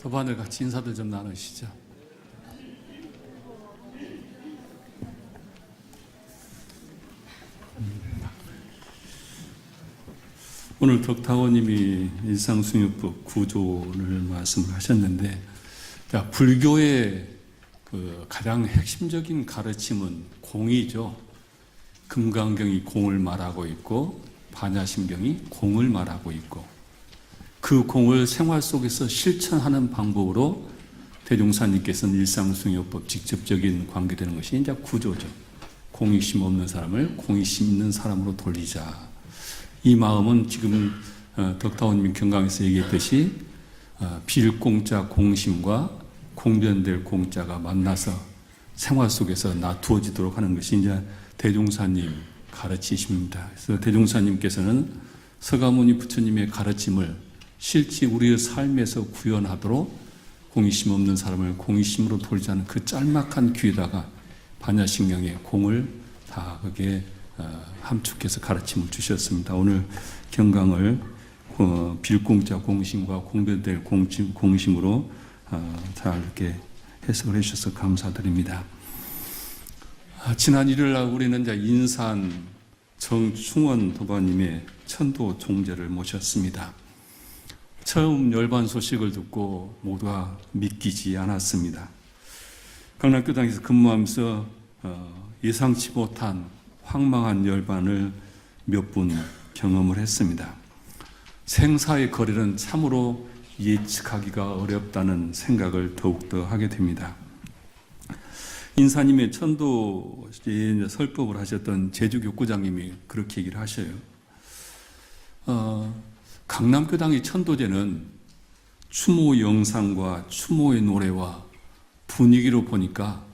도반들 같이 인사들 좀 나누시죠. 오늘 덕타고님이 일상승유법 구조를 말씀을 하셨는데, 불교의 가장 핵심적인 가르침은 공이죠. 금강경이 공을 말하고 있고 반야심경이 공을 말하고 있고, 그 공을 생활 속에서 실천하는 방법으로 대종사님께서는 일상승유법 직접적인 관계되는 것이 이제 구조죠. 공익심 없는 사람을 공익심 있는 사람으로 돌리자. 이 마음은 지금 덕타원님 경강에서 얘기했듯이 빌공자 공심과 공변될 공자가 만나서 생활 속에서 나두어지도록 하는 것이 이제 대종사님 가르치십니다. 그래서 대종사님께서는 서가모니 부처님의 가르침을 실제 우리의 삶에서 구현하도록 공의심 없는 사람을 공의심으로 돌리자는 그 짤막한 귀에다가 반야심경의 공을 다 거기에 함축해서 가르침을 주셨습니다. 오늘 경강을 빌공자 공심과 공변될 공심으로 잘 이렇게 해석을 해주셔서 감사드립니다. 지난 일요일 날 우리는 이제 인산 정충원 도반님의 천도 종제를 모셨습니다. 처음 열반 소식을 듣고 모두가 믿기지 않았습니다. 강남교당에서 근무하면서 예상치 못한 황망한 열반을 몇 분 경험을 했습니다. 생사의 거리는 참으로 예측하기가 어렵다는 생각을 더욱더 하게 됩니다. 인사님의 천도에 설법을 하셨던 제주교구장님이 그렇게 얘기를 하셔요. 강남교당의 천도제는 추모 영상과 추모의 노래와 분위기로 보니까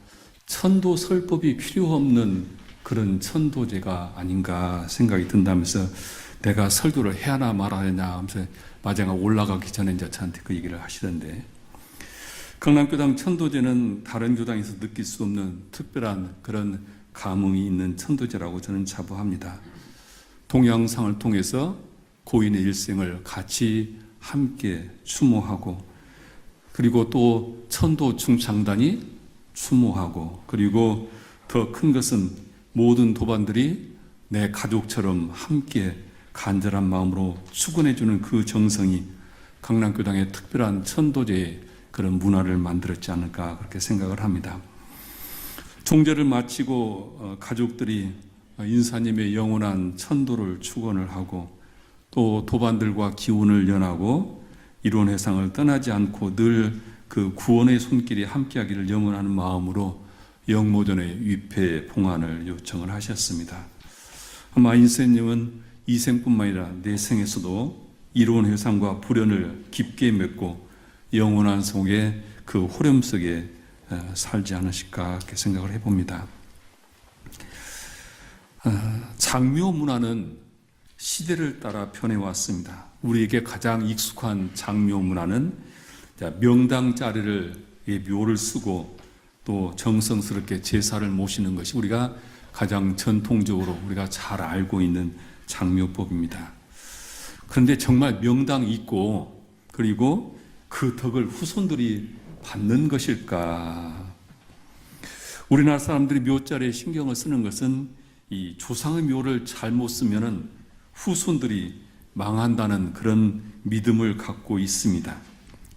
천도 설법이 필요 없는 그런 천도제가 아닌가 생각이 든다면서 내가 설교를 해야 하나 말아야 하냐 하면서 마장가 올라가기 전에 이제 저한테 그 얘기를 하시던데, 강남교당 천도제는 다른 교당에서 느낄 수 없는 특별한 그런 감흥이 있는 천도제라고 저는 자부합니다. 동영상을 통해서 고인의 일생을 같이 함께 추모하고, 그리고 또 천도 중창단이 추모하고, 그리고 더 큰 것은 모든 도반들이 내 가족처럼 함께 간절한 마음으로 축원해주는 그 정성이 강남교당의 특별한 천도제의 그런 문화를 만들었지 않을까 그렇게 생각을 합니다. 종제를 마치고 가족들이 인사님의 영원한 천도를 축원을 하고, 또 도반들과 기운을 연하고 이론회상을 떠나지 않고 늘 그 구원의 손길이 함께하기를 염원하는 마음으로 영모전의 위패 봉안을 요청을 하셨습니다. 아마 인사님은 이생뿐만 아니라 내생에서도 이론회상과 불연을 깊게 맺고 영원한 속에 그 호렴 속에 살지 않으실까 이렇게 생각을 해봅니다. 장묘 문화는 시대를 따라 변해왔습니다. 우리에게 가장 익숙한 장묘 문화는 명당 자리를 묘를 쓰고 또 정성스럽게 제사를 모시는 것이 우리가 가장 전통적으로 우리가 잘 알고 있는 장묘법입니다. 그런데 정말 명당이 있고 그리고 그 덕을 후손들이 받는 것일까? 우리나라 사람들이 묘자리에 신경을 쓰는 것은 이 조상의 묘를 잘못 쓰면은 후손들이 망한다는 그런 믿음을 갖고 있습니다.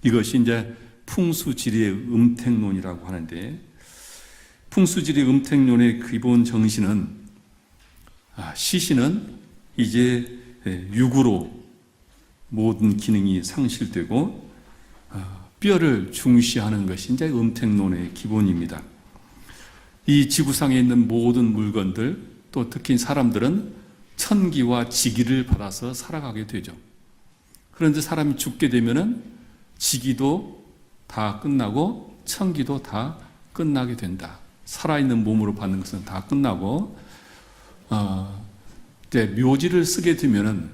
이것이 이제 풍수지리의 음택론이라고 하는데, 풍수지리 음택론의 기본 정신은 시신은 이제 육으로 모든 기능이 상실되고 뼈를 중시하는 것이 이제 음택론의 기본입니다. 이 지구상에 있는 모든 물건들, 또 특히 사람들은 천기와 지기를 받아서 살아가게 되죠. 그런데 사람이 죽게 되면은 지기도 다 끝나고 천기도 다 끝나게 된다. 살아있는 몸으로 받는 것은 다 끝나고, 이제 묘지를 쓰게 되면은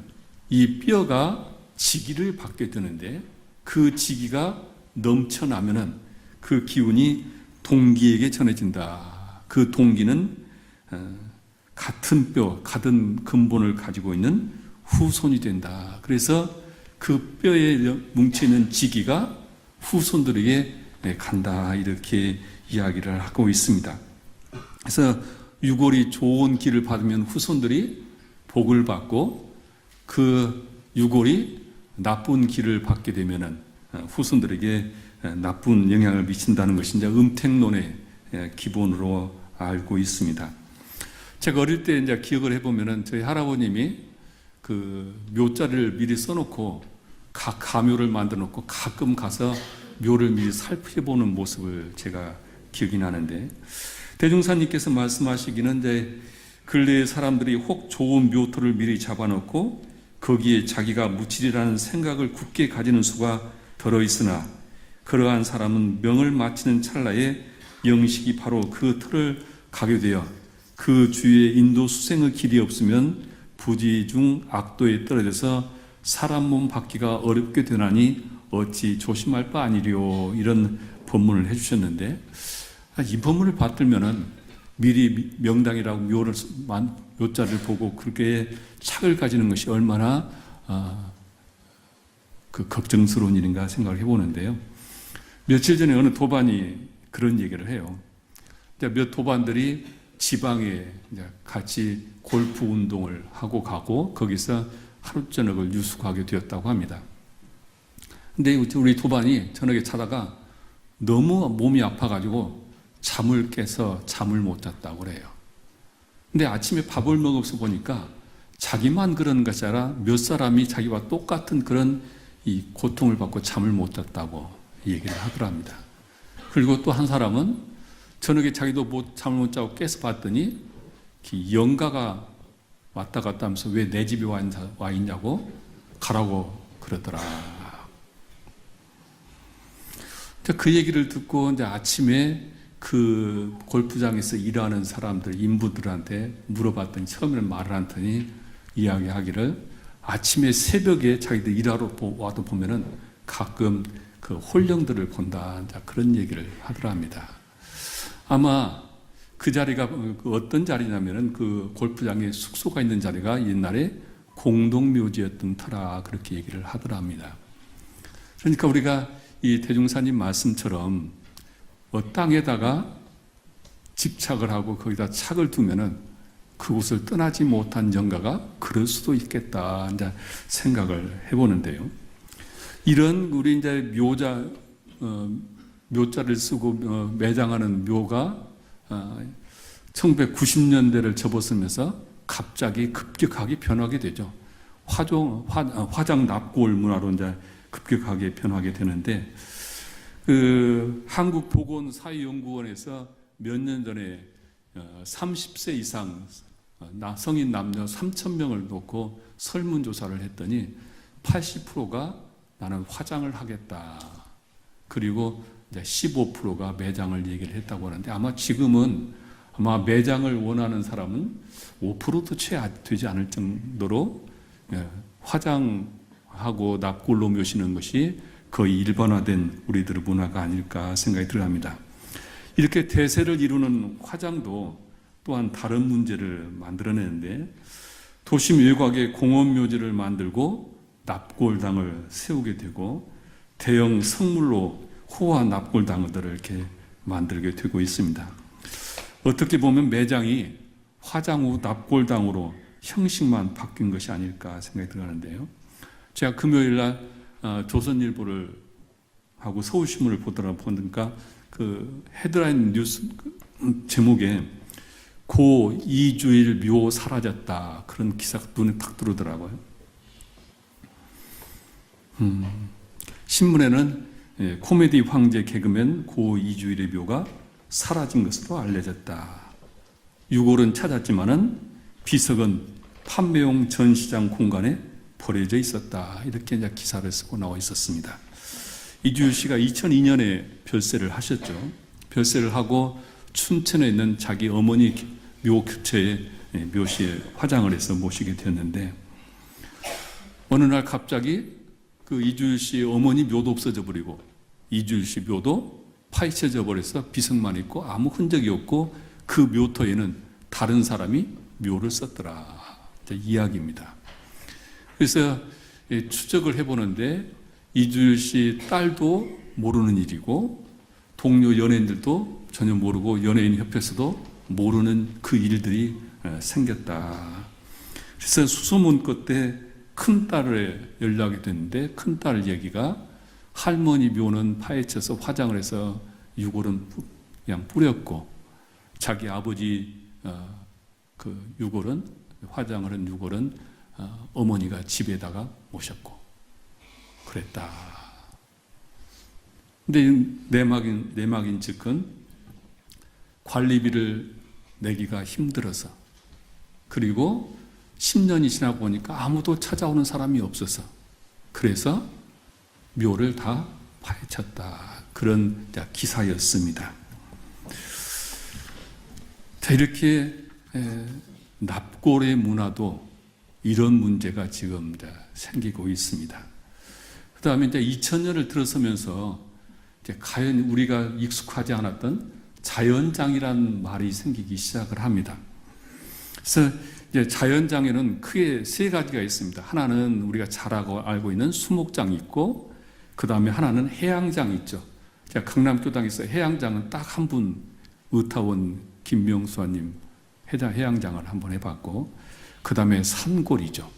이 뼈가 지기를 받게 되는데, 그 지기가 넘쳐나면은 그 기운이 동기에게 전해진다. 그 동기는 같은 뼈, 같은 근본을 가지고 있는 후손이 된다. 그래서 그 뼈에 뭉치는 지기가 후손들에게 간다 이렇게 이야기를 하고 있습니다. 그래서 유골이 좋은 길을 받으면 후손들이 복을 받고 그 유골이 나쁜 길을 받게 되면은 후손들에게 나쁜 영향을 미친다는 것이 이제 음택론의 기본으로 알고 있습니다. 제가 어릴 때 이제 기억을 해보면은 저희 할아버님이 그 묘자를 미리 써놓고 각 가묘를 만들어 놓고 가끔 가서 묘를 미리 살펴보는 모습을 제가 기억이 나는데, 대중사님께서 말씀하시기는 이제 근래의 사람들이 혹 좋은 묘토를 미리 잡아놓고 거기에 자기가 묻히리라는 생각을 굳게 가지는 수가 들어있으나 그러한 사람은 명을 마치는 찰나에 영식이 바로 그 틀을 가게 되어 그 주위에 인도 수생의 길이 없으면 부지중 악도에 떨어져서 사람 몸 받기가 어렵게 되나니 어찌 조심할 바 아니리요, 이런 본문을 해주셨는데, 이 본문을 받들면은 미리 명당이라고 묘자를 보고 그렇게 착을 가지는 것이 얼마나 그 걱정스러운 일인가 생각을 해보는데요. 며칠 전에 어느 도반이 그런 얘기를 해요. 몇 도반들이 지방에 같이 골프 운동을 하고 가고 거기서 하루 저녁을 유숙하게 되었다고 합니다. 근데 우리 도반이 저녁에 자다가 너무 몸이 아파가지고 잠을 깨서 잠을 못 잤다고 그래요. 근데 아침에 밥을 먹어서 보니까 자기만 그런 것이 아니라 몇 사람이 자기와 똑같은 그런 이 고통을 받고 잠을 못 잤다고 얘기를 하더랍니다. 그리고 또 한 사람은 저녁에 자기도 잠을 못 자고 깨서 봤더니 영가가 왔다 갔다 하면서 왜 내 집에 와 있냐고 가라고 그러더라. 그 얘기를 듣고 이제 아침에 그 골프장에서 일하는 사람들, 인부들한테 물어봤더니 처음에는 말을 않더니 이야기하기를 아침에 새벽에 자기들 일하러 와도 보면은 가끔 그 홀령들을 본다. 그런 얘기를 하더랍니다. 아마 그 자리가 어떤 자리냐면은 그 골프장에 숙소가 있는 자리가 옛날에 공동묘지였던 터라 그렇게 얘기를 하더랍니다. 그러니까 우리가 이 대중사님 말씀처럼 땅에다가 집착을 하고 거기다 착을 두면은 그곳을 떠나지 못한 영가가 그럴 수도 있겠다 이제 생각을 해보는데요. 이런 우리 이제 묘자를 쓰고 매장하는 묘가 1990년대를 접어서면서 갑자기 급격하게 변하게 되죠. 화장 납골 문화로 이제 급격하게 변하게 되는데, 그 한국보건사회연구원에서 몇 년 전에 30세 이상 성인 남녀 3,000명을 놓고 설문조사를 했더니 80%가 나는 화장을 하겠다. 그리고 이제 15%가 매장을 얘기를 했다고 하는데, 아마 지금은 아마 매장을 원하는 사람은 5%도 채 되지 않을 정도로 화장하고 납골로 묘시는 것이 거의 일반화된 우리들의 문화가 아닐까 생각이 들어갑니다. 이렇게 대세를 이루는 화장도 또한 다른 문제를 만들어내는데, 도심 외곽에 공원묘지를 만들고 납골당을 세우게 되고 대형 성물로 호화 납골당들을 이렇게 만들게 되고 있습니다. 어떻게 보면 매장이 화장 후 납골당으로 형식만 바뀐 것이 아닐까 생각이 들어가는데요. 제가 금요일 날 조선일보를 하고 서울신문을 보니까 그 헤드라인 뉴스 제목에 고 이주일 묘 사라졌다 그런 기사가 눈에 탁 들어오더라고요. 신문에는 코미디 황제 개그맨 고 이주일의 묘가 사라진 것으로 알려졌다. 유골은 찾았지만은 비석은 판매용 전시장 공간에 버려져 있었다. 이렇게 이제 기사를 쓰고 나와 있었습니다. 이주일 씨가 2002년에 별세를 하셨죠. 별세를 하고 춘천에 있는 자기 어머니 묘 근처에 묘시에 화장을 해서 모시게 되었는데, 어느 날 갑자기 그 이주일 씨의 어머니 묘도 없어져 버리고 이주일 씨 묘도 파헤쳐져 버려서 비석만 있고 아무 흔적이 없고 그 묘터에는 다른 사람이 묘를 썼더라. 이야기입니다. 그래서 추적을 해보는데 이주일 씨 딸도 모르는 일이고 동료 연예인들도 전혀 모르고 연예인 협회에서도 모르는 그 일들이 생겼다. 그래서 수소문 끝에 큰딸을 연락이 됐는데 큰딸 얘기가 할머니 묘는 파헤쳐서 화장을 해서 유골은 그냥 뿌렸고 자기 아버지 그 유골은 화장을 한 유골은 어머니가 집에다가 모셨고 그랬다. 근데 내막인 즉은 관리비를 내기가 힘들어서 그리고 10년이 지나 보니까 아무도 찾아오는 사람이 없어서 그래서 묘를 다 파헤쳤다. 그런 기사였습니다. 자, 이렇게 납골의 문화도 이런 문제가 지금 생기고 있습니다. 그 다음에 이제 2000년을 들어서면서 이제 과연 우리가 익숙하지 않았던 자연장이란 말이 생기기 시작을 합니다. 그래서 이제 자연장에는 크게 세 가지가 있습니다. 하나는 우리가 잘 알고 있는 수목장이 있고, 그 다음에 하나는 해양장이 있죠. 제가 강남교당에서 해양장은 딱 한 분, 의타원 김명수님 해양장을 한번 해봤고, 그 다음에 산골이죠.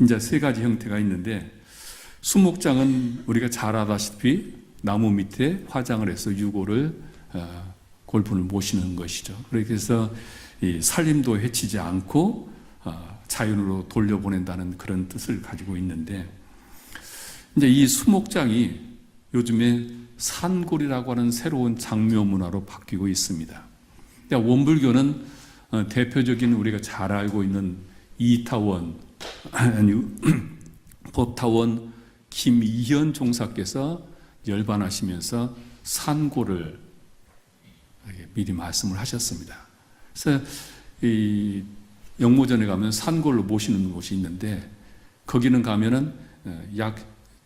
이제 세 가지 형태가 있는데, 수목장은 우리가 잘 알다시피 나무 밑에 화장을 해서 유골을 골분을 모시는 것이죠. 그래서 이 산림도 해치지 않고 자연으로 돌려보낸다는 그런 뜻을 가지고 있는데, 이제 이 수목장이 요즘에 산골이라고 하는 새로운 장묘 문화로 바뀌고 있습니다. 그러니까 원불교는 대표적인 우리가 잘 알고 있는 이타원, 법타원 김이현 종사께서 열반하시면서 산골을 미리 말씀을 하셨습니다. 그래서 이 영모전에 가면 산골로 모시는 곳이 있는데 거기는 가면은 약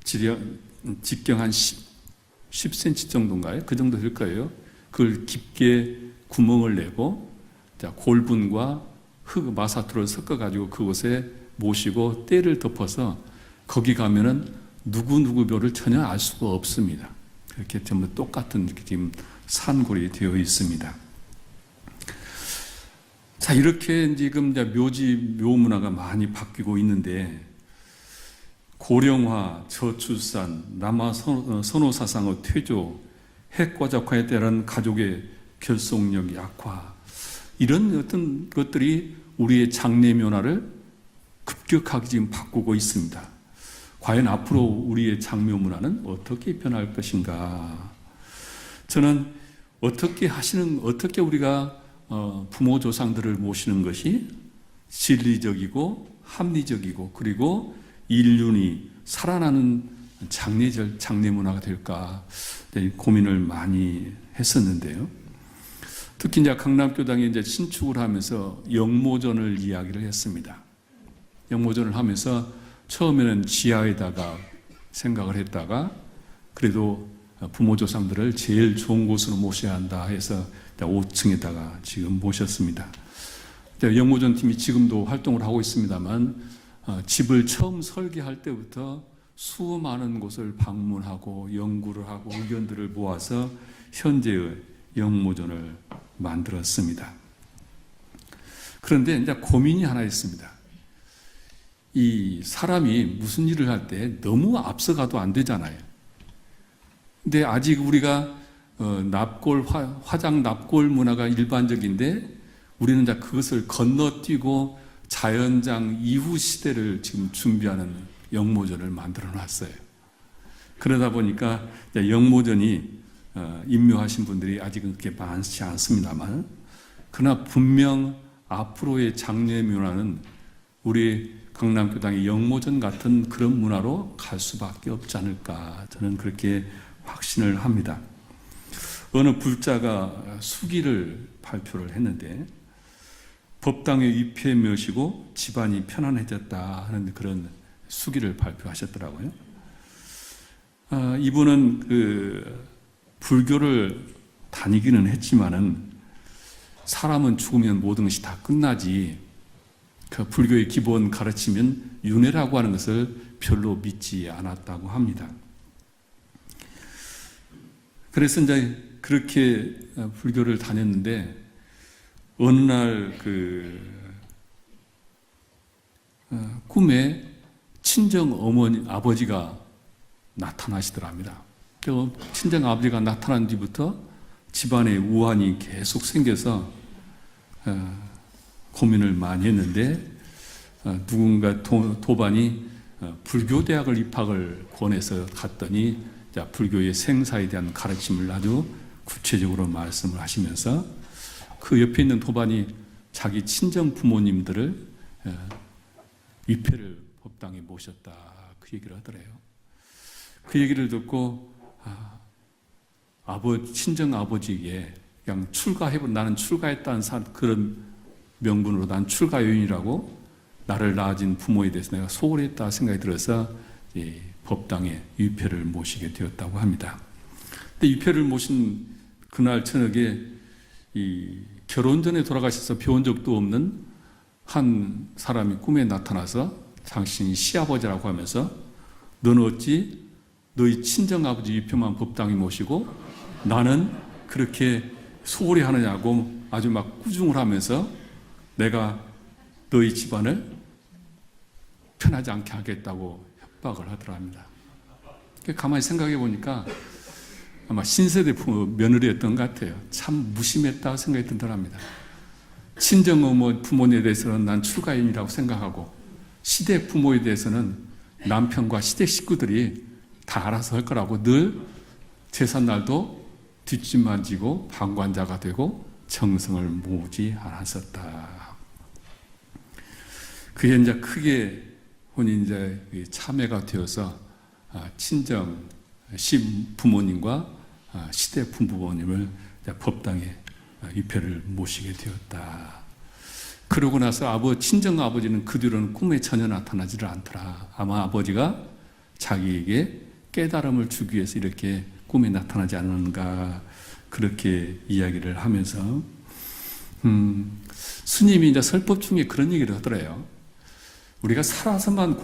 직경 한 10cm 정도인가요? 그 정도 될 거예요. 그걸 깊게 구멍을 내고 골분과 흙, 마사토를 섞어가지고 그곳에 모시고 때를 덮어서 거기 가면은 누구 묘를 전혀 알 수가 없습니다. 그렇게 전부 똑같은 지금 산골이 되어 있습니다. 자, 이렇게 지금 묘 문화가 많이 바뀌고 있는데, 고령화, 저출산, 남아 선호사상의 퇴조, 핵과적화에 따른 가족의 결속력 약화, 이런 어떤 것들이 우리의 장래 문화를 급격하게 지금 바꾸고 있습니다. 과연 앞으로 우리의 장묘 문화는 어떻게 변할 것인가? 저는 어떻게 우리가 부모 조상들을 모시는 것이 진리적이고 합리적이고 그리고 인륜이 살아나는 장례 문화가 될까 고민을 많이 했었는데요. 특히 이제 강남교당에 이제 신축을 하면서 영모전을 이야기를 했습니다. 영모전을 하면서 처음에는 지하에다가 생각을 했다가 그래도 부모 조상들을 제일 좋은 곳으로 모셔야 한다 해서 5층에다가 지금 모셨습니다. 영모전 팀이 지금도 활동을 하고 있습니다만 집을 처음 설계할 때부터 수많은 곳을 방문하고 연구를 하고 의견들을 모아서 현재의 영모전을 만들었습니다. 그런데 이제 고민이 하나 있습니다. 이 사람이 무슨 일을 할 때 너무 앞서가도 안 되잖아요. 근데 아직 우리가 화장 납골 문화가 일반적인데 우리는 이제 그것을 건너뛰고 자연장 이후 시대를 지금 준비하는 영모전을 만들어 놨어요. 그러다 보니까 영모전이 임묘하신 분들이 아직은 그렇게 많지 않습니다만, 그러나 분명 앞으로의 장례 문화는 우리 강남교당의 영모전 같은 그런 문화로 갈 수밖에 없지 않을까, 저는 그렇게 확신을 합니다. 어느 불자가 수기를 발표를 했는데 법당의 위패 묘시고 집안이 편안해졌다 하는 그런 수기를 발표하셨더라고요. 이분은 불교를 다니기는 했지만은 사람은 죽으면 모든 것이 다 끝나지, 그 불교의 기본 가르치면 윤회라고 하는 것을 별로 믿지 않았다고 합니다. 그래서 이제 그렇게 불교를 다녔는데 어느 날 꿈에 친정 아버지가 나타나시더랍니다. 친정 아버지가 나타난 뒤부터 집안에 우환이 계속 생겨서 고민을 많이 했는데 누군가 도반이 불교대학을 입학을 권해서 갔더니 불교의 생사에 대한 가르침을 아주 구체적으로 말씀을 하시면서 그 옆에 있는 도반이 자기 친정 부모님들을 위패를 법당에 모셨다 그 얘기를 하더래요. 그 얘기를 듣고 친정 아버지에게 그냥 나는 출가했다는 그런 명분으로 난 출가 요인이라고 나를 낳아준 부모에 대해서 내가 소홀히 했다 생각이 들어서 법당에 위패를 모시게 되었다고 합니다. 근데 위패를 모신 그날 저녁에 결혼 전에 돌아가셔서 배운 적도 없는 한 사람이 꿈에 나타나서 당신이 시아버지라고 하면서 너는 어찌 너희 친정아버지 위패만 법당에 모시고 나는 그렇게 소홀히 하느냐고 아주 막 꾸중을 하면서 내가 너희 집안을 편하지 않게 하겠다고 협박을 하더랍니다. 가만히 생각해 보니까 아마 신세대 며느리였던 것 같아요. 참 무심했다고 생각이 든답니다. 친정 부모님에 대해서는 난 출가인이라고 생각하고 시댁 부모에 대해서는 남편과 시댁 식구들이 다 알아서 할 거라고 늘 제삿날도 뒷짐만 지고 방관자가 되고 정성을 모으지 않았었다. 그게 이제 크게 혼이 이제 참회가 되어서 친정 부모님과 시댁 부모님을 법당에 위패를 모시게 되었다. 그러고 나서 친정 아버지는 그 뒤로는 꿈에 전혀 나타나지를 않더라. 아마 아버지가 자기에게 깨달음을 주기 위해서 이렇게 꿈에 나타나지 않는가 그렇게 이야기를 하면서 스님이 이제 설법 중에 그런 얘기를 하더래요. 우리가 살아서만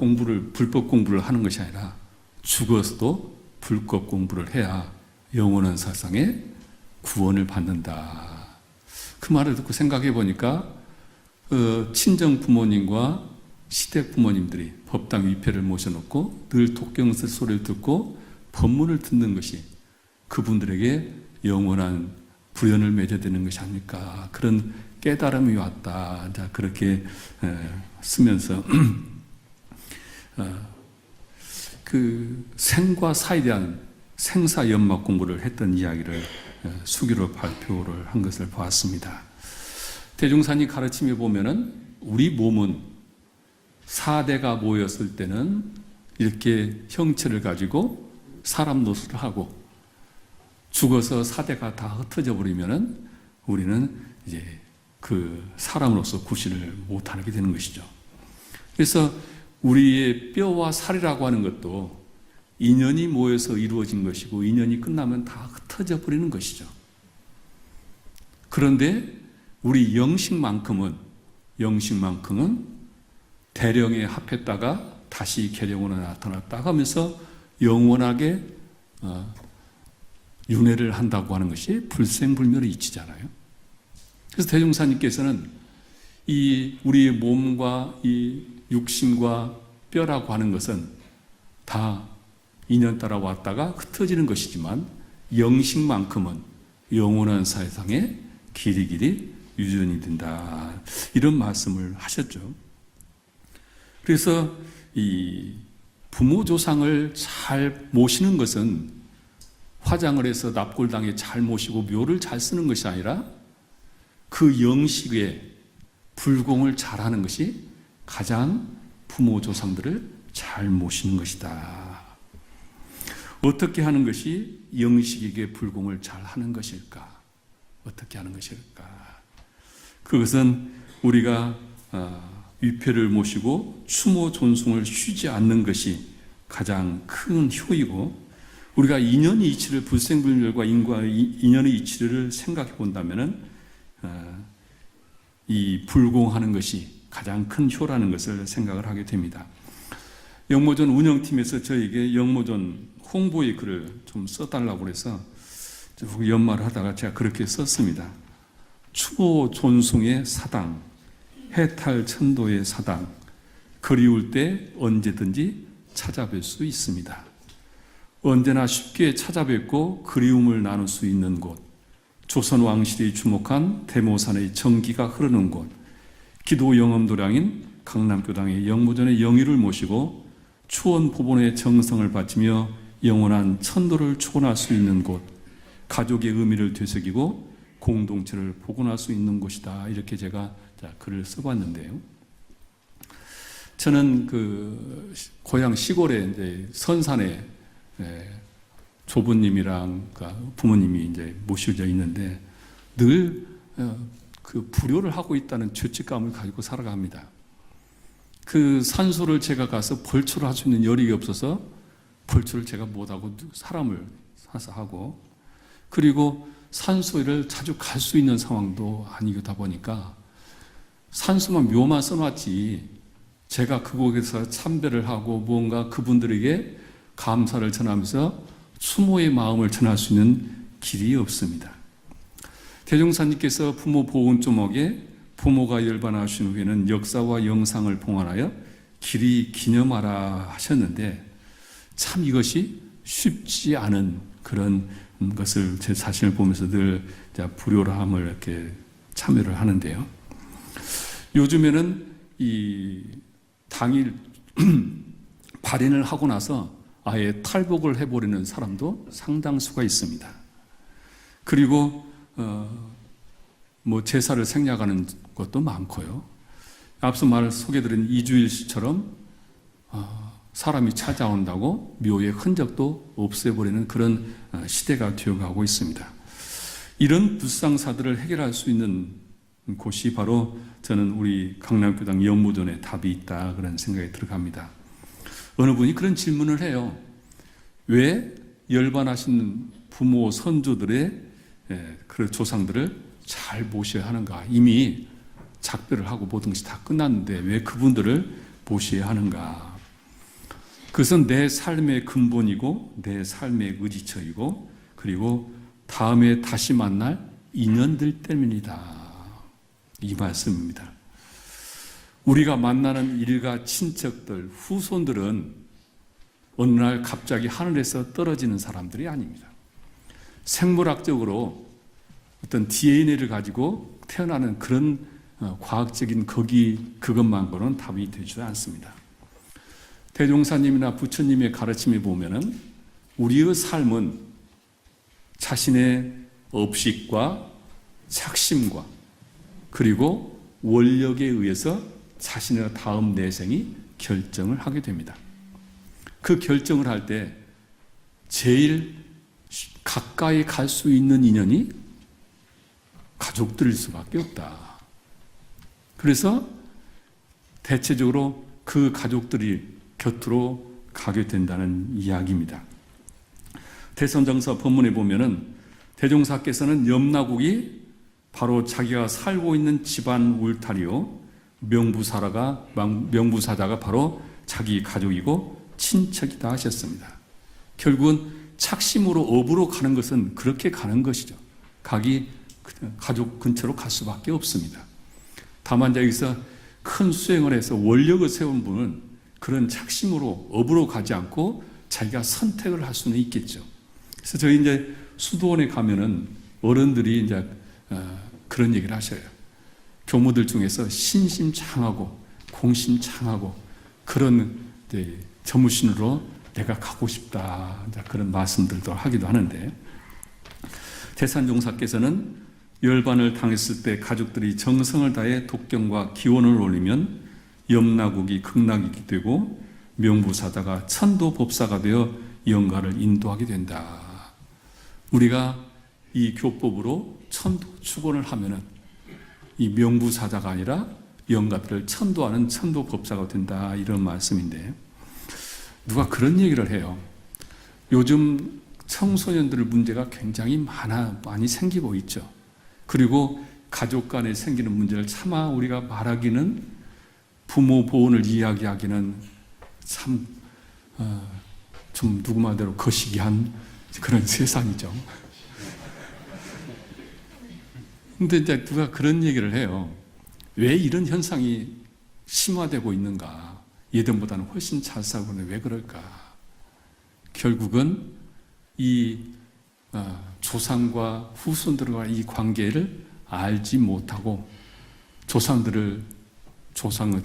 불법 공부를 하는 것이 아니라 죽어서도 불법 공부를 해야 영원한 세상에 구원을 받는다. 그 말을 듣고 생각해 보니까 친정 부모님과 시댁 부모님들이 법당 위패를 모셔놓고 늘 독경설 소리를 듣고 법문을 듣는 것이 그분들에게 영원한 불연을 맺어야 되는 것이 아닐까 그런 깨달음이 왔다. 그렇게 쓰면서 그 생과 사에 대한 생사 연막 공부를 했던 이야기를 수기로 발표를 한 것을 보았습니다. 대중산이 가르침에 보면은 우리 몸은 4대가 모였을 때는 이렇게 형체를 가지고 사람 노릇을 하고 죽어서 4대가 다 흩어져 버리면은 우리는 이제 그 사람으로서 구실을 못하게 되는 것이죠. 그래서 우리의 뼈와 살이라고 하는 것도 인연이 모여서 이루어진 것이고 인연이 끝나면 다 흩어져 버리는 것이죠. 그런데 우리 영식만큼은 대령에 합했다가 다시 계령으로 나타났다 하면서 영원하게 윤회를 한다고 하는 것이 불생불멸의 이치잖아요. 그래서 대종사님께서는 이 우리의 몸과 이 육신과 뼈라고 하는 것은 다 인연 따라 왔다가 흩어지는 것이지만 영식만큼은 영원한 세상에 길이길이 유전이 된다. 이런 말씀을 하셨죠. 그래서 이 부모 조상을 잘 모시는 것은 화장을 해서 납골당에 잘 모시고 묘를 잘 쓰는 것이 아니라 그 영식에 불공을 잘하는 것이 가장 부모 조상들을 잘 모시는 것이다. 어떻게 하는 것이 영식에게 불공을 잘 하는 것일까? 어떻게 하는 것일까? 그것은 우리가 위패를 모시고 추모 존숭을 쉬지 않는 것이 가장 큰 효이고, 우리가 인연의 이치를, 불생불멸과 인연의 이치를 생각해 본다면은 이 불공하는 것이 가장 큰 효라는 것을 생각을 하게 됩니다. 영모전 운영팀에서 저에게 영모전 홍보의 글을 좀 써달라고 그래서 연말을 하다가 제가 그렇게 썼습니다. 추모 존숭의 사당, 해탈 천도의 사당, 그리울 때 언제든지 찾아뵐 수 있습니다. 언제나 쉽게 찾아뵙고 그리움을 나눌 수 있는 곳, 조선 왕실이 주목한 대모산의 정기가 흐르는 곳, 기도 영험도량인 강남교당의 영무전의 영유를 모시고 추원 법원의 정성을 바치며 영원한 천도를 축원할 수 있는 곳, 가족의 의미를 되새기고 공동체를 복원할 수 있는 곳이다. 이렇게 제가 글을 써봤는데요. 저는 그 고향 시골에 이제 선산에 조부님이랑 부모님이 이제 모셔져 있는데 늘 그 불효를 하고 있다는 죄책감을 가지고 살아갑니다. 그 산소를 제가 가서 벌초를 할 수 있는 여력이 없어서 벌초를 제가 못하고 사람을 사서 하고, 그리고 산소를 자주 갈 수 있는 상황도 아니다 보니까 산소만 묘만 써놨지 제가 그곳에서 참배를 하고 무언가 그분들에게 감사를 전하면서 추모의 마음을 전할 수 있는 길이 없습니다. 대종사님께서 부모 보훈 조목에 부모가 열반하신 후에는 역사와 영상을 봉헌하여 길이 기념하라 하셨는데 참 이것이 쉽지 않은 그런 것을 제 자신을 보면서 늘 불효함을 이렇게 참여를 하는데요. 요즘에는 이 당일 발인을 하고 나서 아예 탈북을 해버리는 사람도 상당수가 있습니다. 그리고 뭐 제사를 생략하는 것도 많고요. 앞서 소개드린 이주일 씨처럼 사람이 찾아온다고 묘의 흔적도 없애버리는 그런 시대가 되어가고 있습니다. 이런 불상사들을 해결할 수 있는 곳이 바로 저는 우리 강남교당 영무전에 답이 있다 그런 생각이 들어갑니다. 어느 분이 그런 질문을 해요. 왜 열반하신 부모 선조들의 그 조상들을 잘 모셔야 하는가? 이미 작별을 하고 모든 것이 다 끝났는데 왜 그분들을 모셔야 하는가? 그것은 내 삶의 근본이고 내 삶의 의지처이고 그리고 다음에 다시 만날 인연들 때문이다. 이 말씀입니다. 우리가 만나는 일가 친척들, 후손들은 어느 날 갑자기 하늘에서 떨어지는 사람들이 아닙니다. 생물학적으로 어떤 DNA를 가지고 태어나는 그런 과학적인 그것만으로는 답이 되지 않습니다. 대종사님이나 부처님의 가르침에 보면은 우리의 삶은 자신의 업식과 착심과 그리고 원력에 의해서 자신의 다음 내생이 결정을 하게 됩니다. 그 결정을 할 때 제일 가까이 갈 수 있는 인연이 가족들일 수밖에 없다. 그래서 대체적으로 그 가족들이 곁으로 가게 된다는 이야기입니다. 대선정서 법문에 보면은 대종사께서는 염라국이 바로 자기가 살고 있는 집안 울타리요 명부사자가 바로 자기 가족이고 친척이다 하셨습니다. 결국은 착심으로 업으로 가는 것은 그렇게 가는 것이죠. 가족 근처로 갈 수밖에 없습니다. 다만 여기서 큰 수행을 해서 원력을 세운 분은 그런 착심으로 업으로 가지 않고 자기가 선택을 할 수는 있겠죠. 그래서 저희 이제 수도원에 가면은 어른들이 이제 그런 얘기를 하셔요. 교무들 중에서 신심창하고 공심창하고 그런 전무신으로 내가 가고 싶다 그런 말씀들도 하기도 하는데 대산종사께서는 열반을 당했을 때 가족들이 정성을 다해 독경과 기원을 올리면 염라국이 극락이 되고 명부사자가 천도법사가 되어 영가를 인도하게 된다. 우리가 이 교법으로 천도 축원을 하면은 이 명부사자가 아니라 영가들을 천도하는 천도법사가 된다 이런 말씀인데 누가 그런 얘기를 해요. 요즘 청소년들 문제가 굉장히 많이 생기고 있죠. 그리고 가족 간에 생기는 문제를 차마 우리가 말하기는 부모 보온을 이야기하기는 참 좀 누구 말대로 거시기한 그런 세상이죠. 근데 이제 누가 그런 얘기를 해요. 왜 이런 현상이 심화되고 있는가? 예전보다는 훨씬 잘 살고 있는데 왜 그럴까? 결국은 이 조상과 후손들과 이 관계를 알지 못하고 조상의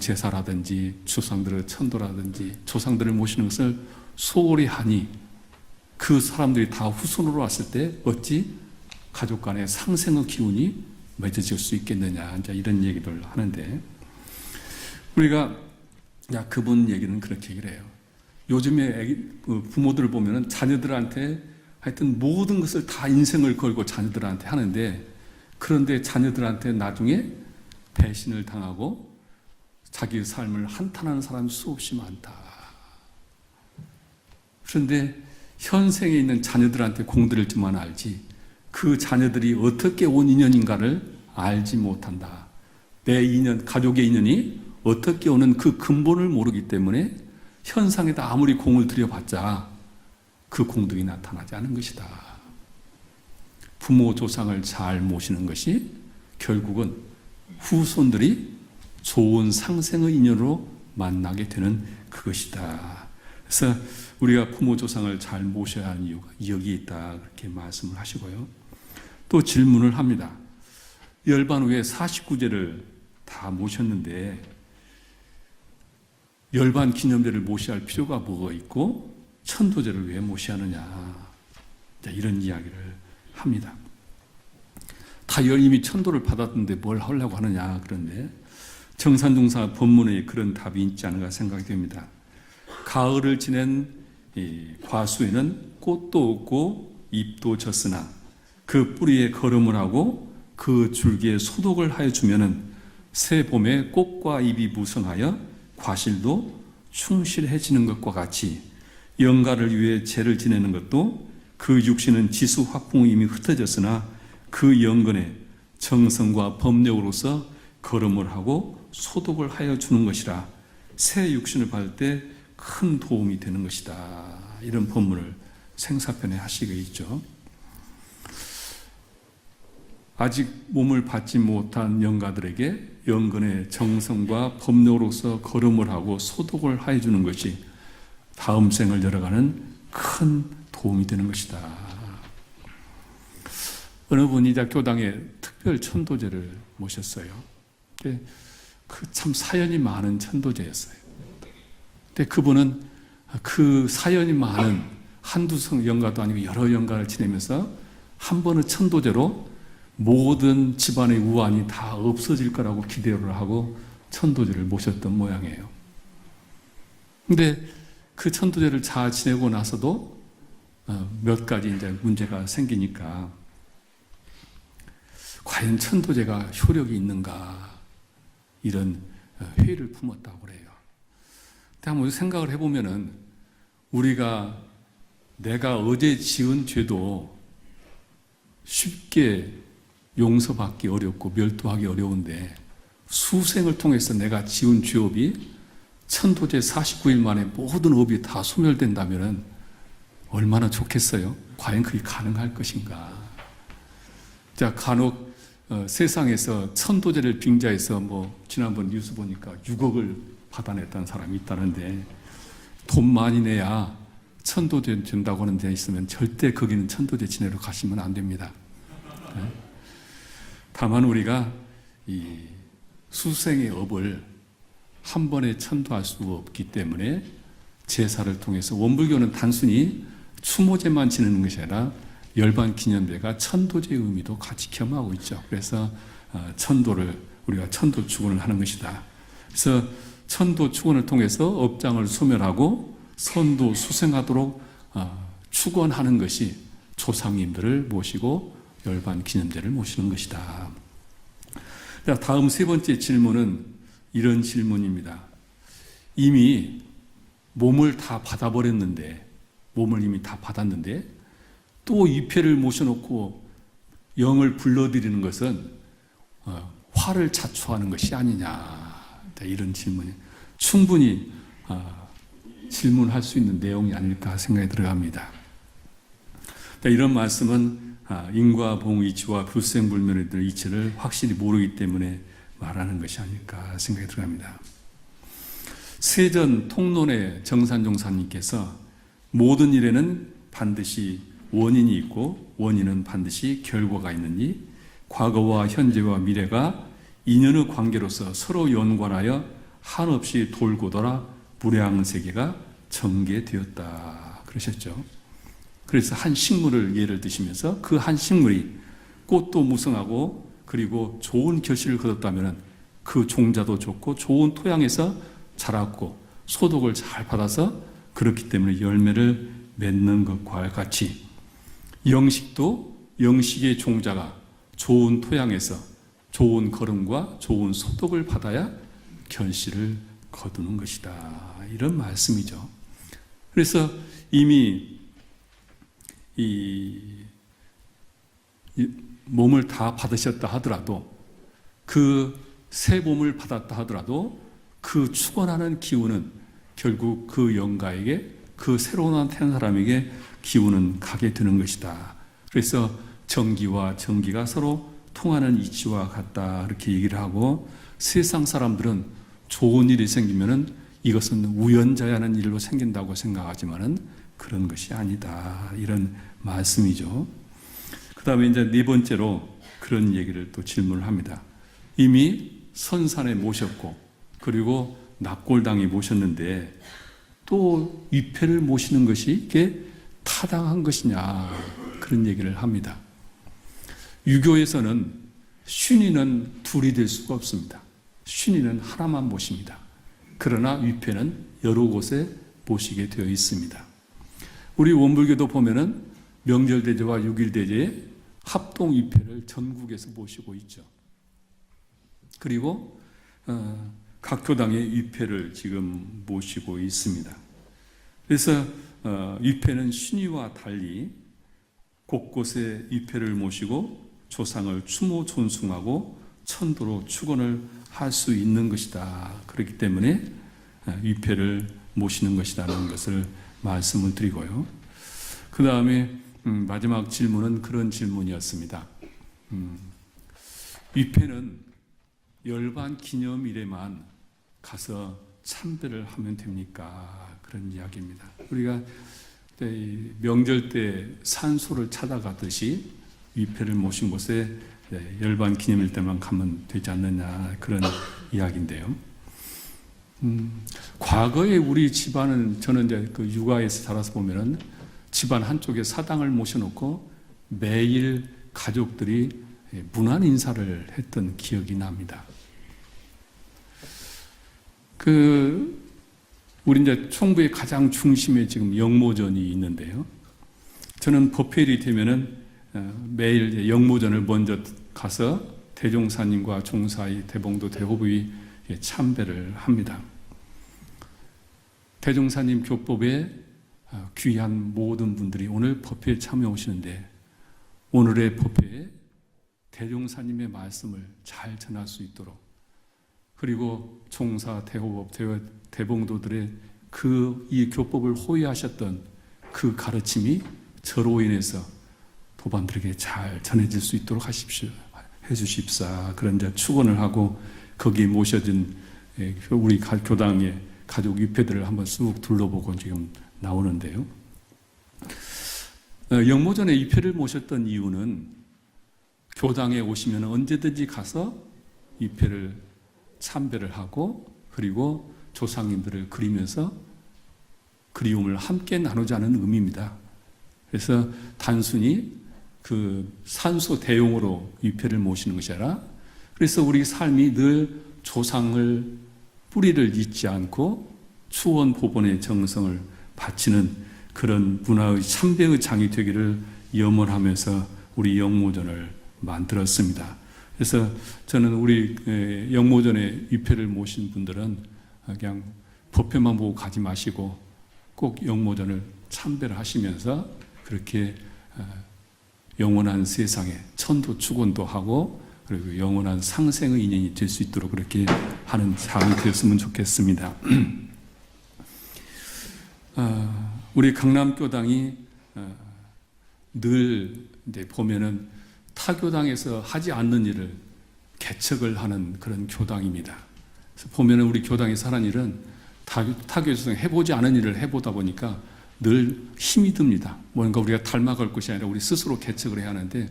제사라든지 조상들의 천도라든지 조상들을 모시는 것을 소홀히 하니 그 사람들이 다 후손으로 왔을 때 어찌 가족 간의 상생의 기운이 맺어질 수 있겠느냐, 이제 이런 얘기를 하는데, 우리가 그분 얘기는 그렇게 얘기를 해요. 요즘에 부모들을 보면은 자녀들한테 하여튼 모든 것을 다 인생을 걸고 자녀들한테 하는데, 그런데 자녀들한테 나중에 배신을 당하고 자기 삶을 한탄하는 사람이 수없이 많다. 그런데 현생에 있는 자녀들한테 공들일지만 알지 그 자녀들이 어떻게 온 인연인가를 알지 못한다. 내 인연, 가족의 인연이 어떻게 오는 그 근본을 모르기 때문에 현상에다 아무리 공을 들여봤자 그 공덕이 나타나지 않은 것이다. 부모 조상을 잘 모시는 것이 결국은 후손들이 좋은 상생의 인연으로 만나게 되는 그것이다. 그래서 우리가 부모 조상을 잘 모셔야 하는 이유가 여기에 있다, 그렇게 말씀을 하시고요. 또 질문을 합니다. 열반 후에 49제를 다 모셨는데 열반 기념제를 모셔야 할 필요가 뭐가 있고 천도제를 왜 모셔야 하느냐, 이런 이야기를 합니다. 다 이미 천도를 받았는데 뭘 하려고 하느냐, 그런데 정산중사 법문에 그런 답이 있지 않은가 생각이 됩니다. 가을을 지낸 과수에는 꽃도 없고 잎도 졌으나 그 뿌리에 거름을 하고 그 줄기에 소독을 하여 주면은 새 봄에 꽃과 잎이 무성하여 과실도 충실해지는 것과 같이 영가를 위해 제를 지내는 것도 그 육신은 지수 화풍이 이미 흩어졌으나 그 영근에 정성과 법력으로서 거름을 하고 소독을 하여 주는 것이라 새 육신을 받을 때 큰 도움이 되는 것이다. 이런 법문을 생사편에 하시게 있죠. 아직 몸을 받지 못한 영가들에게 영근의 정성과 법력으로서 거름을 하고 소독을 하여 주는 것이 다음 생을 열어가는 큰 도움이 되는 것이다. 어느 분이 교당에 특별 천도제를 모셨어요. 그 참 사연이 많은 천도제였어요. 근데 그분은 그 사연이 많은 한두 영가도 아니고 여러 영가를 지내면서 한 번의 천도제로 모든 집안의 우환이 다 없어질 거라고 기대를 하고 천도제를 모셨던 모양이에요. 근데 그 천도제를 잘 지내고 나서도 몇 가지 이제 문제가 생기니까 과연 천도제가 효력이 있는가, 이런 회의를 품었다고 그래요. 근데 한번 생각을 해보면은 내가 어제 지은 죄도 쉽게 용서받기 어렵고 멸도하기 어려운데 수생을 통해서 내가 지은 죄업이 천도제 49일 만에 모든 업이 다 소멸된다면 얼마나 좋겠어요? 과연 그게 가능할 것인가? 간혹 세상에서 천도제를 빙자해서 지난번 뉴스 보니까 6억을 받아냈다는 사람이 있다는데, 돈 많이 내야 천도제 된다고 하는 데 있으면 절대 거기는 천도제 지내러 가시면 안 됩니다. 다만 우리가 이 수생의 업을 한 번에 천도할 수가 없기 때문에 제사를 통해서, 원불교는 단순히 추모제만 지내는 것이 아니라 열반 기념제가 천도제의 의미도 같이 겸하고 있죠. 그래서 우리가 천도 축원을 하는 것이다. 그래서 천도 축원을 통해서 업장을 소멸하고 선도 수생하도록 축원하는 것이 조상님들을 모시고 열반 기념제를 모시는 것이다. 다음 세 번째 질문은 이런 질문입니다. 이미 몸을 다 받아버렸는데, 몸을 이미 다 받았는데 또 위패를 모셔놓고 영을 불러들이는 것은 화를 자초하는 것이 아니냐, 이런 질문이 충분히 질문할 수 있는 내용이 아닐까 생각이 들어갑니다. 이런 말씀은 인과봉 이치와 불생불멸의 이치를 확실히 모르기 때문에 말하는 것이 아닐까 생각이 들어갑니다. 세전 통론의 정산종사님께서 모든 일에는 반드시 원인이 있고 원인은 반드시 결과가 있느니 과거와 현재와 미래가 인연의 관계로서 서로 연관하여 한없이 돌고 돌아 무량세계가 전개되었다 그러셨죠. 그래서 한 식물을 예를 드시면서 그 한 식물이 꽃도 무성하고 그리고 좋은 결실을 거뒀다면 그 종자도 좋고 좋은 토양에서 자랐고 소독을 잘 받아서 그렇기 때문에 열매를 맺는 것과 같이 영식도 영식의 종자가 좋은 토양에서 좋은 거름과 좋은 소독을 받아야 결실을 거두는 것이다. 이런 말씀이죠. 그래서 이미 이 몸을 다 받으셨다 하더라도 그 새 몸을 받았다 하더라도 그 축원하는 기운은 결국 그 영가에게 그 새로운 태어난 사람에게 기운은 가게 되는 것이다. 그래서 정기와 정기가 서로 통하는 이치와 같다 이렇게 얘기를 하고 세상 사람들은 좋은 일이 생기면은 이것은 우연자야는 일로 생긴다고 생각하지만은 그런 것이 아니다 이런 말씀이죠. 그 다음에 이제 네 번째로 그런 얘기를 또 질문을 합니다. 이미 선산에 모셨고 그리고 납골당에 모셨는데 또 위패를 모시는 것이 이게 타당한 것이냐 그런 얘기를 합니다. 유교에서는 쉰이는 둘이 될 수가 없습니다. 쉰이는 하나만 모십니다. 그러나 위패는 여러 곳에 모시게 되어 있습니다. 우리 원불교도 보면은 명절대제와 6.1대제에 합동 위패를 전국에서 모시고 있죠. 그리고 각 교당의 위패를 지금 모시고 있습니다. 그래서 위패는 쉰이와 달리 곳곳에 위패를 모시고 조상을 추모 존숭하고 천도로 축원을 할 수 있는 것이다. 그렇기 때문에 위패를 모시는 것이라는 것을 말씀을 드리고요. 그 다음에 마지막 질문은 그런 질문이었습니다. 위패는 열반 기념일에만 가서 참배를 하면 됩니까? 그런 이야기입니다. 우리가 명절 때 산소를 찾아가듯이 위패를 모신 곳에 열반 기념일 때만 가면 되지 않느냐 그런 이야기인데요. 과거에 우리 집안은 저는 이제 그 육아에서 자라서 보면은 집안 한쪽에 사당을 모셔놓고 매일 가족들이 문안 인사를 했던 기억이 납니다. 우리 이제 총부의 가장 중심에 지금 영모전이 있는데요. 저는 법회일이 되면은 매일 영모전을 먼저 가서 대종사님과 종사의 대봉도 대호부의 참배를 합니다. 대종사님 교법에 귀한 모든 분들이 오늘 법회에 참여 오시는데 오늘의 법회에 대종사님의 말씀을 잘 전할 수 있도록 그리고 종사, 대호법, 대봉도들의 이 교법을 호위하셨던 그 가르침이 저로 인해서 도반들에게 잘 전해질 수 있도록 해주십사. 그런 이제 축원을 하고 거기에 모셔진 우리 교당의 가족 위패들을 한번 쑥 둘러보고 지금 나오는데요. 영모전에 위패를 모셨던 이유는 교당에 오시면 언제든지 가서 위패를 참배를 하고 그리고 조상님들을 그리면서 그리움을 함께 나누자는 의미입니다. 그래서 단순히 그 산소 대용으로 위패를 모시는 것이 아니라 그래서 우리 삶이 늘 조상을 뿌리를 잊지 않고 추원 보본의 정성을 바치는 그런 문화의 참배의 장이 되기를 염원하면서 우리 영모전을 만들었습니다. 그래서 저는 우리 영모전에 위패를 모신 분들은 그냥 법회만 보고 가지 마시고 꼭 영모전을 참배를 하시면서 그렇게 영원한 세상에 천도 축원도 하고 그리고 영원한 상생의 인연이 될 수 있도록 그렇게 하는 장이 되었으면 좋겠습니다. 우리 강남교당이 늘 이제 보면은 타교당에서 하지 않는 일을 개척을 하는 그런 교당입니다. 그래서 보면은 우리 교당에서 하는 일은 타교에서 해보지 않은 일을 해보다 보니까 늘 힘이 듭니다. 뭔가 우리가 닮아갈 것이 아니라 우리 스스로 개척을 해야 하는데,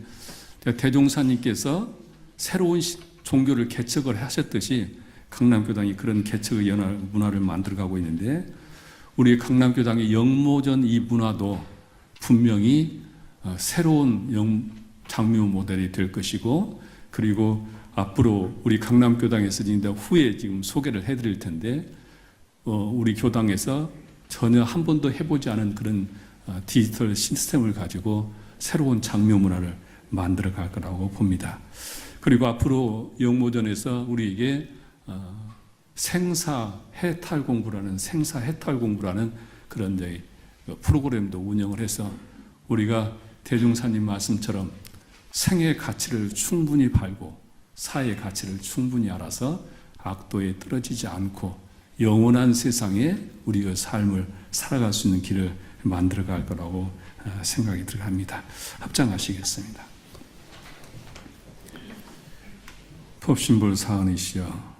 대종사님께서 새로운 종교를 개척을 하셨듯이 강남교당이 그런 개척의 문화를 만들어가고 있는데, 우리 강남교당의 영모전 이 문화도 분명히 새로운 장묘 모델이 될 것이고, 그리고 앞으로 우리 강남교당에서 후에 지금 소개를 해드릴 텐데, 우리 교당에서 전혀 한 번도 해보지 않은 그런 디지털 시스템을 가지고 새로운 장묘 문화를 만들어 갈 거라고 봅니다. 그리고 앞으로 영모전에서 우리에게 생사 해탈 공부라는 그런 프로그램도 운영을 해서 우리가 대종사님 말씀처럼 생의 가치를 충분히 발고 사의 가치를 충분히 알아서 악도에 떨어지지 않고 영원한 세상에 우리의 삶을 살아갈 수 있는 길을 만들어 갈 거라고 생각이 들어갑니다. 합장하시겠습니다. 법신불 사은이시여,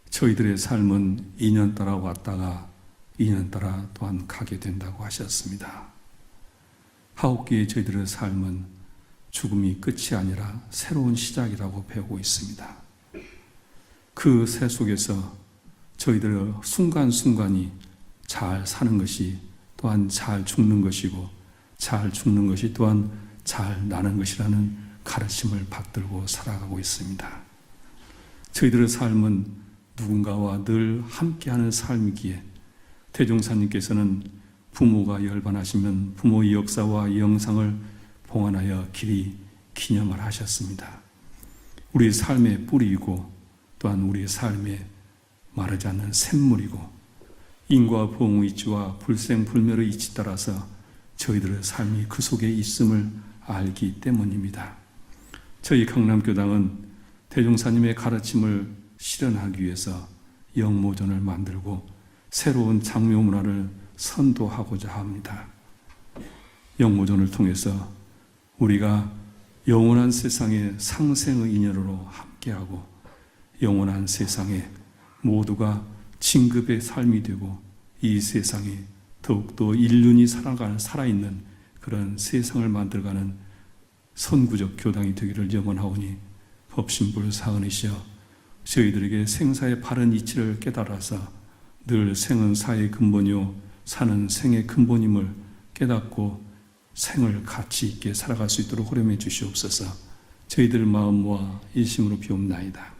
저희들의 삶은 인연 따라 왔다가 인연 따라 또한 가게 된다고 하셨습니다. 하옵기에 저희들의 삶은 죽음이 끝이 아니라 새로운 시작이라고 배우고 있습니다. 그 새 속에서 저희들의 순간순간이 잘 사는 것이 또한 잘 죽는 것이고, 잘 죽는 것이 또한 잘 나는 것이라는 가르침을 받들고 살아가고 있습니다. 저희들의 삶은 누군가와 늘 함께하는 삶이기에 대종사님께서는 부모가 열반하시면 부모의 역사와 영상을 봉안하여 길이 기념을 하셨습니다. 우리 삶의 뿌리이고 또한 우리 삶의 마르지 않는 샘물이고, 인과 보응의 이치와 불생불멸의 이치 따라서 저희들의 삶이 그 속에 있음을 알기 때문입니다. 저희 강남교당은 대종사님의 가르침을 실현하기 위해서 영모전을 만들고 새로운 장묘 문화를 선도하고자 합니다. 영모전을 통해서 우리가 영원한 세상의 상생의 인연으로 함께하고 영원한 세상에 모두가 진급의 삶이 되고 이 세상에 더욱더 인륜이 살아있는 그런 세상을 만들어가는 선구적 교당이 되기를 염원하오니, 법신불 사은이시여, 저희들에게 생사의 바른 이치를 깨달아서 늘 생은 사의 근본이요 사는 생의 근본임을 깨닫고 생을 가치 있게 살아갈 수 있도록 호렴해 주시옵소서. 저희들 마음 모아 일심으로 비옵나이다.